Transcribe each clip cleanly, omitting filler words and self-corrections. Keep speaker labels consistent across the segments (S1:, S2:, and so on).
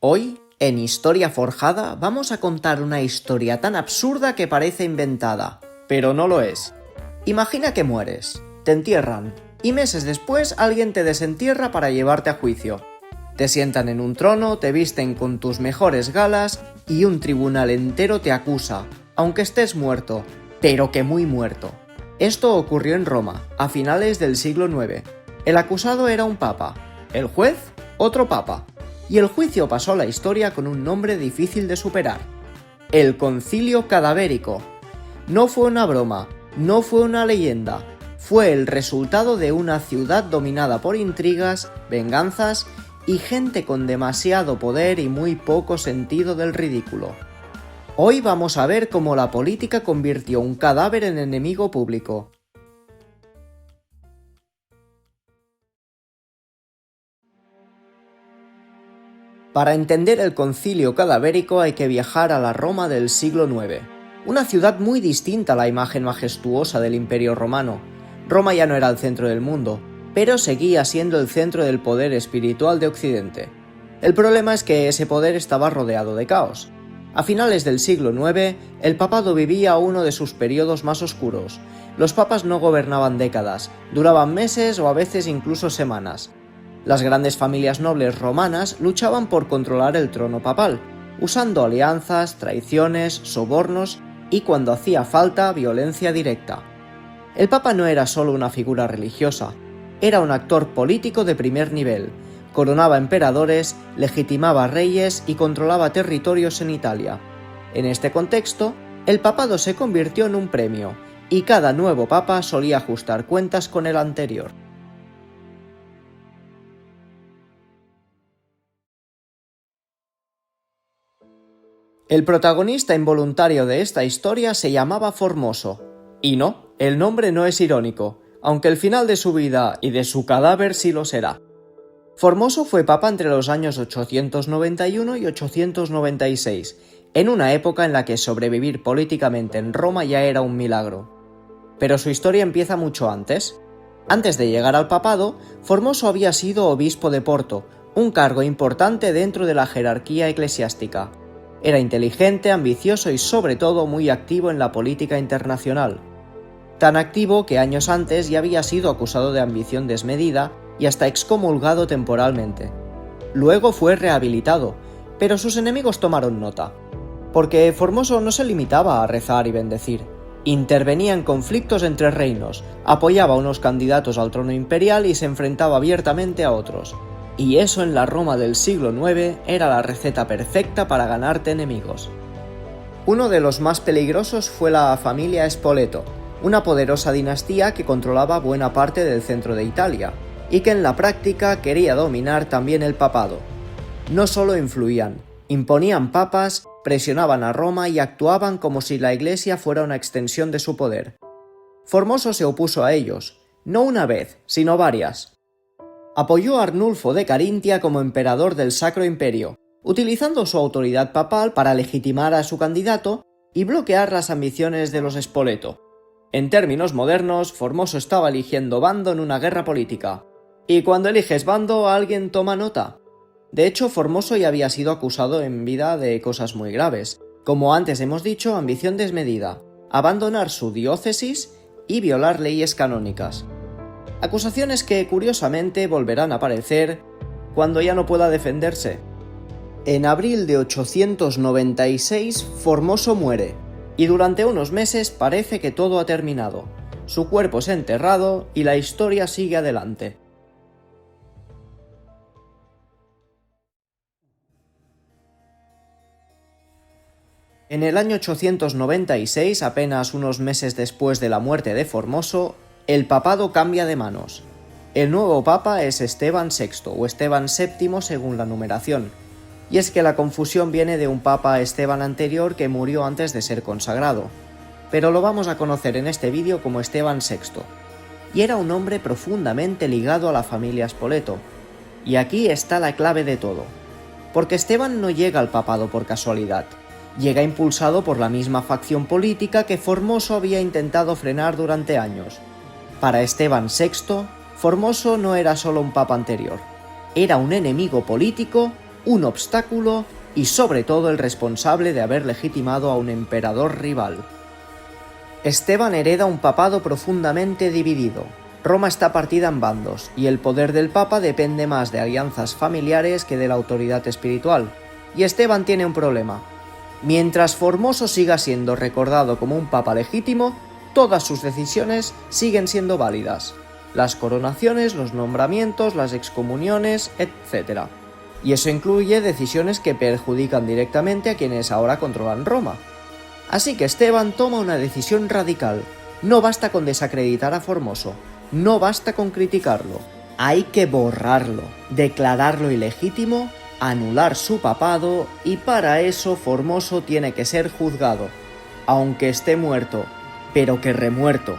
S1: Hoy, en Historia Forjada, vamos a contar una historia tan absurda que parece inventada, pero no lo es. Imagina que mueres, te entierran, y meses después alguien te desentierra para llevarte a juicio. Te sientan en un trono, te visten con tus mejores galas y un tribunal entero te acusa, aunque estés muerto, pero que muy muerto. Esto ocurrió en Roma, a finales del siglo IX. El acusado era un papa, el juez, otro papa, y el juicio pasó a la historia con un nombre difícil de superar: el Concilio Cadavérico. No fue una broma, no fue una leyenda, fue el resultado de una ciudad dominada por intrigas, venganzas y gente con demasiado poder y muy poco sentido del ridículo. Hoy vamos a ver cómo la política convirtió un cadáver en enemigo público. Para entender el Concilio Cadavérico hay que viajar a la Roma del siglo IX, una ciudad muy distinta a la imagen majestuosa del Imperio Romano. Roma ya no era el centro del mundo, pero seguía siendo el centro del poder espiritual de Occidente. El problema es que ese poder estaba rodeado de caos. A finales del siglo IX, el papado vivía uno de sus periodos más oscuros. Los papas no gobernaban décadas, duraban meses o a veces incluso semanas. Las grandes familias nobles romanas luchaban por controlar el trono papal, usando alianzas, traiciones, sobornos y, cuando hacía falta, violencia directa. El papa no era solo una figura religiosa, era un actor político de primer nivel. Coronaba emperadores, legitimaba reyes y controlaba territorios en Italia. En este contexto, el papado se convirtió en un premio, y cada nuevo papa solía ajustar cuentas con el anterior. El protagonista involuntario de esta historia se llamaba Formoso. Y no, el nombre no es irónico, aunque el final de su vida y de su cadáver sí lo será. Formoso fue papa entre los años 891 y 896, en una época en la que sobrevivir políticamente en Roma ya era un milagro. Pero su historia empieza mucho antes. Antes de llegar al papado, Formoso había sido obispo de Porto, un cargo importante dentro de la jerarquía eclesiástica. Era inteligente, ambicioso y sobre todo muy activo en la política internacional. Tan activo que años antes ya había sido acusado de ambición desmedida y hasta excomulgado temporalmente. Luego fue rehabilitado, pero sus enemigos tomaron nota, porque Formoso no se limitaba a rezar y bendecir. Intervenía en conflictos entre reinos, apoyaba a unos candidatos al trono imperial y se enfrentaba abiertamente a otros. Y eso en la Roma del siglo IX era la receta perfecta para ganarte enemigos. Uno de los más peligrosos fue la familia Spoleto, una poderosa dinastía que controlaba buena parte del centro de Italia, y que en la práctica quería dominar también el papado. No solo influían, imponían papas, presionaban a Roma y actuaban como si la Iglesia fuera una extensión de su poder. Formoso se opuso a ellos, no una vez, sino varias. Apoyó a Arnulfo de Carintia como emperador del Sacro Imperio, utilizando su autoridad papal para legitimar a su candidato y bloquear las ambiciones de los Spoleto. En términos modernos, Formoso estaba eligiendo bando en una guerra política. Y cuando eliges bando, alguien toma nota. De hecho, Formoso ya había sido acusado en vida de cosas muy graves, como antes hemos dicho, ambición desmedida, abandonar su diócesis y violar leyes canónicas. Acusaciones que, curiosamente, volverán a aparecer cuando ya no pueda defenderse. En abril de 896, Formoso muere, y durante unos meses parece que todo ha terminado. Su cuerpo es enterrado y la historia sigue adelante. En el año 896, apenas unos meses después de la muerte de Formoso, el papado cambia de manos. El nuevo papa es Esteban VI o Esteban VII según la numeración, y es que la confusión viene de un papa Esteban anterior que murió antes de ser consagrado, pero lo vamos a conocer en este vídeo como Esteban VI. Y era un hombre profundamente ligado a la familia Spoleto, y aquí está la clave de todo, porque Esteban no llega al papado por casualidad. Llega impulsado por la misma facción política que Formoso había intentado frenar durante años. Para Esteban VI, Formoso no era solo un papa anterior, era un enemigo político un obstáculo y sobre todo el responsable de haber legitimado a un emperador rival. Esteban hereda un papado profundamente dividido. Roma está partida en bandos, y el poder del papa depende más de alianzas familiares que de la autoridad espiritual. Y Esteban tiene un problema. Mientras Formoso siga siendo recordado como un papa legítimo, todas sus decisiones siguen siendo válidas. Las coronaciones, los nombramientos, las excomuniones, etc. Y eso incluye decisiones que perjudican directamente a quienes ahora controlan Roma. Así que Esteban toma una decisión radical. No basta con desacreditar a Formoso, no basta con criticarlo. Hay que borrarlo, declararlo ilegítimo, anular su papado, y para eso Formoso tiene que ser juzgado, aunque esté muerto, pero que remuerto.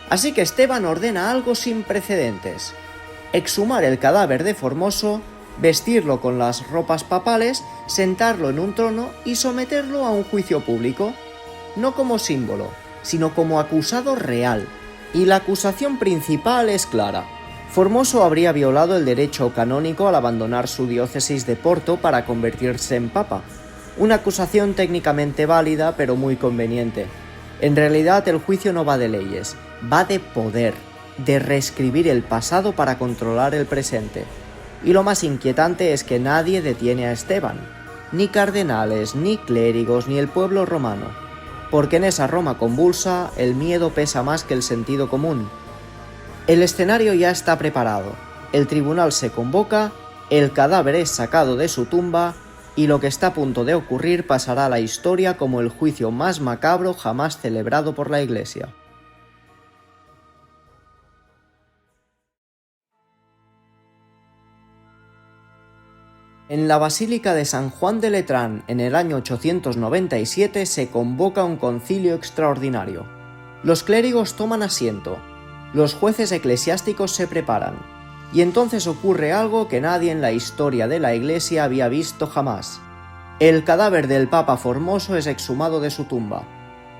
S1: Así que Esteban ordena algo sin precedentes: exhumar el cadáver de Formoso, vestirlo con las ropas papales, sentarlo en un trono y someterlo a un juicio público, no como símbolo, sino como acusado real. Y la acusación principal es clara. Formoso habría violado el derecho canónico al abandonar su diócesis de Porto para convertirse en papa. Una acusación técnicamente válida, pero muy conveniente. En realidad el juicio no va de leyes, va de poder, de reescribir el pasado para controlar el presente. Y lo más inquietante es que nadie detiene a Esteban, ni cardenales, ni clérigos, ni el pueblo romano, porque en esa Roma convulsa el miedo pesa más que el sentido común. El escenario ya está preparado, el tribunal se convoca, el cadáver es sacado de su tumba y lo que está a punto de ocurrir pasará a la historia como el juicio más macabro jamás celebrado por la Iglesia. En la Basílica de San Juan de Letrán, en el año 897, se convoca un concilio extraordinario. Los clérigos toman asiento, los jueces eclesiásticos se preparan, y entonces ocurre algo que nadie en la historia de la Iglesia había visto jamás. El cadáver del Papa Formoso es exhumado de su tumba.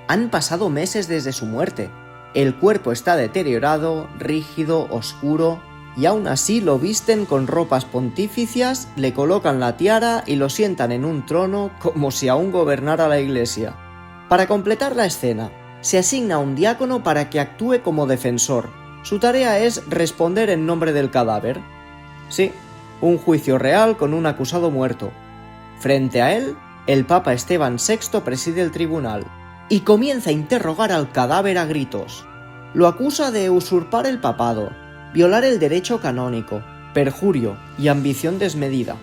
S1: Han pasado meses desde su muerte. El cuerpo está deteriorado, rígido, oscuro, y aún así lo visten con ropas pontificias, le colocan la tiara y lo sientan en un trono como si aún gobernara la Iglesia. Para completar la escena, se asigna a un diácono para que actúe como defensor. Su tarea es responder en nombre del cadáver. Sí, un juicio real con un acusado muerto. Frente a él, el Papa Esteban VI preside el tribunal y comienza a interrogar al cadáver a gritos. Lo acusa de usurpar el papado, violar el derecho canónico, perjurio y ambición desmedida.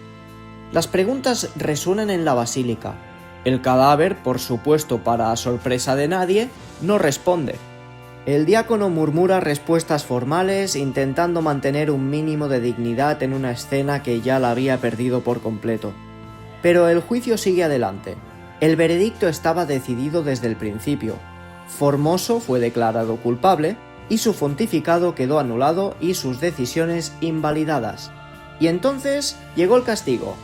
S1: Las preguntas resuenan en la basílica. El cadáver, por supuesto para sorpresa de nadie, no responde. El diácono murmura respuestas formales, intentando mantener un mínimo de dignidad en una escena que ya la había perdido por completo. Pero el juicio sigue adelante. El veredicto estaba decidido desde el principio. Formoso fue declarado culpable, y su pontificado quedó anulado y sus decisiones invalidadas. Y entonces llegó el castigo.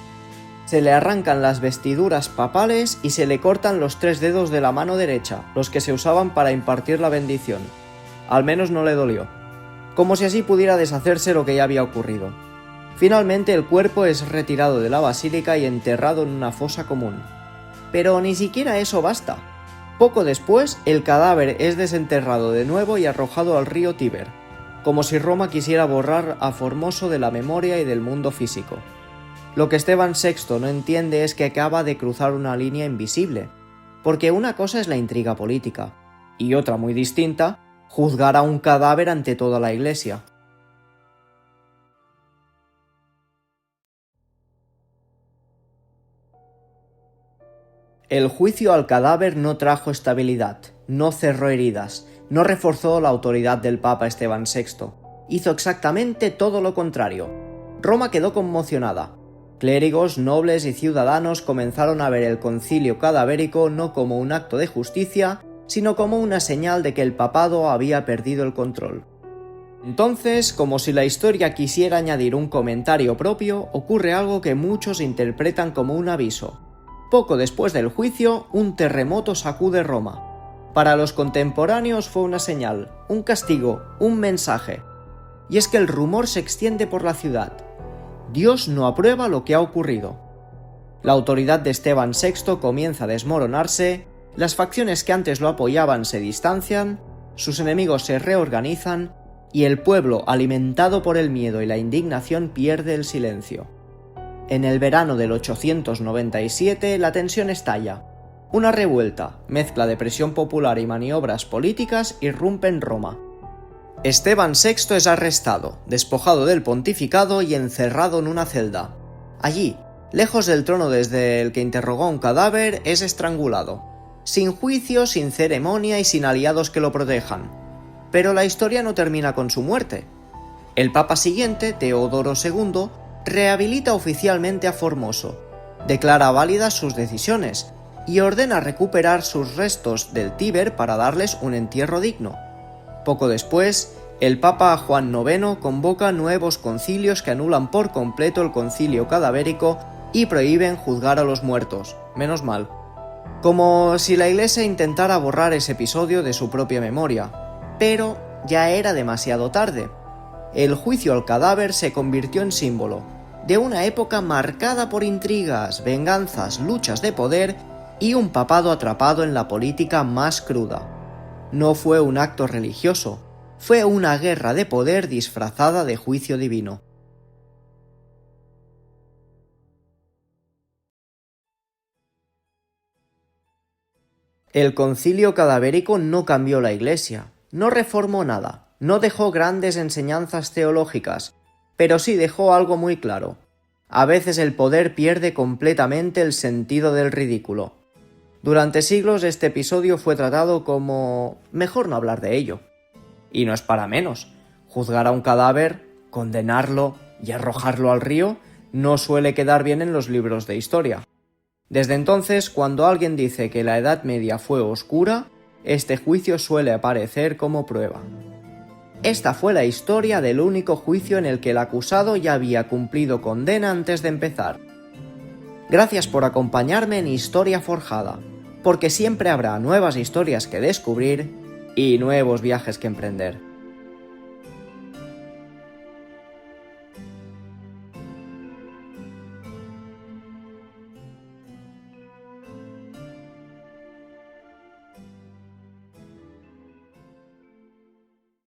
S1: Se le arrancan las vestiduras papales y se le cortan los 3 dedos de la mano derecha, los que se usaban para impartir la bendición. Al menos no le dolió. Como si así pudiera deshacerse lo que ya había ocurrido. Finalmente el cuerpo es retirado de la basílica y enterrado en una fosa común. Pero ni siquiera eso basta. Poco después, el cadáver es desenterrado de nuevo y arrojado al río Tíber, como si Roma quisiera borrar a Formoso de la memoria y del mundo físico. Lo que Esteban VI no entiende es que acaba de cruzar una línea invisible, porque una cosa es la intriga política, y otra muy distinta, juzgar a un cadáver ante toda la Iglesia. El juicio al cadáver no trajo estabilidad, no cerró heridas, no reforzó la autoridad del Papa Esteban VI. Hizo exactamente todo lo contrario. Roma quedó conmocionada. Clérigos, nobles y ciudadanos comenzaron a ver el concilio cadavérico no como un acto de justicia, sino como una señal de que el papado había perdido el control. Entonces, como si la historia quisiera añadir un comentario propio, ocurre algo que muchos interpretan como un aviso. Poco después del juicio, un terremoto sacude Roma. Para los contemporáneos fue una señal, un castigo, un mensaje. Y es que el rumor se extiende por la ciudad. Dios no aprueba lo que ha ocurrido. La autoridad de Esteban VI comienza a desmoronarse, las facciones que antes lo apoyaban se distancian, sus enemigos se reorganizan y el pueblo, alimentado por el miedo y la indignación, pierde el silencio. En el verano del 897 la tensión estalla. Una revuelta, mezcla de presión popular y maniobras políticas, irrumpe en Roma. Esteban VI es arrestado, despojado del pontificado y encerrado en una celda. Allí, lejos del trono desde el que interrogó a un cadáver, es estrangulado. Sin juicio, sin ceremonia y sin aliados que lo protejan. Pero la historia no termina con su muerte. El papa siguiente, Teodoro II, rehabilita oficialmente a Formoso, declara válidas sus decisiones y ordena recuperar sus restos del Tíber para darles un entierro digno. Poco después, el Papa Juan IX convoca nuevos concilios que anulan por completo el concilio cadavérico y prohíben juzgar a los muertos. Menos mal. Como si la Iglesia intentara borrar ese episodio de su propia memoria. Pero ya era demasiado tarde. El juicio al cadáver se convirtió en símbolo de una época marcada por intrigas, venganzas, luchas de poder y un papado atrapado en la política más cruda. No fue un acto religioso, fue una guerra de poder disfrazada de juicio divino. El concilio cadavérico no cambió la Iglesia, no reformó nada, no dejó grandes enseñanzas teológicas, pero sí dejó algo muy claro. A veces el poder pierde completamente el sentido del ridículo. Durante siglos este episodio fue tratado como mejor no hablar de ello. Y no es para menos. Juzgar a un cadáver, condenarlo y arrojarlo al río no suele quedar bien en los libros de historia. Desde entonces, cuando alguien dice que la Edad Media fue oscura, este juicio suele aparecer como prueba. Esta fue la historia del único juicio en el que el acusado ya había cumplido condena antes de empezar. Gracias por acompañarme en Historia Forjada, porque siempre habrá nuevas historias que descubrir y nuevos viajes que emprender.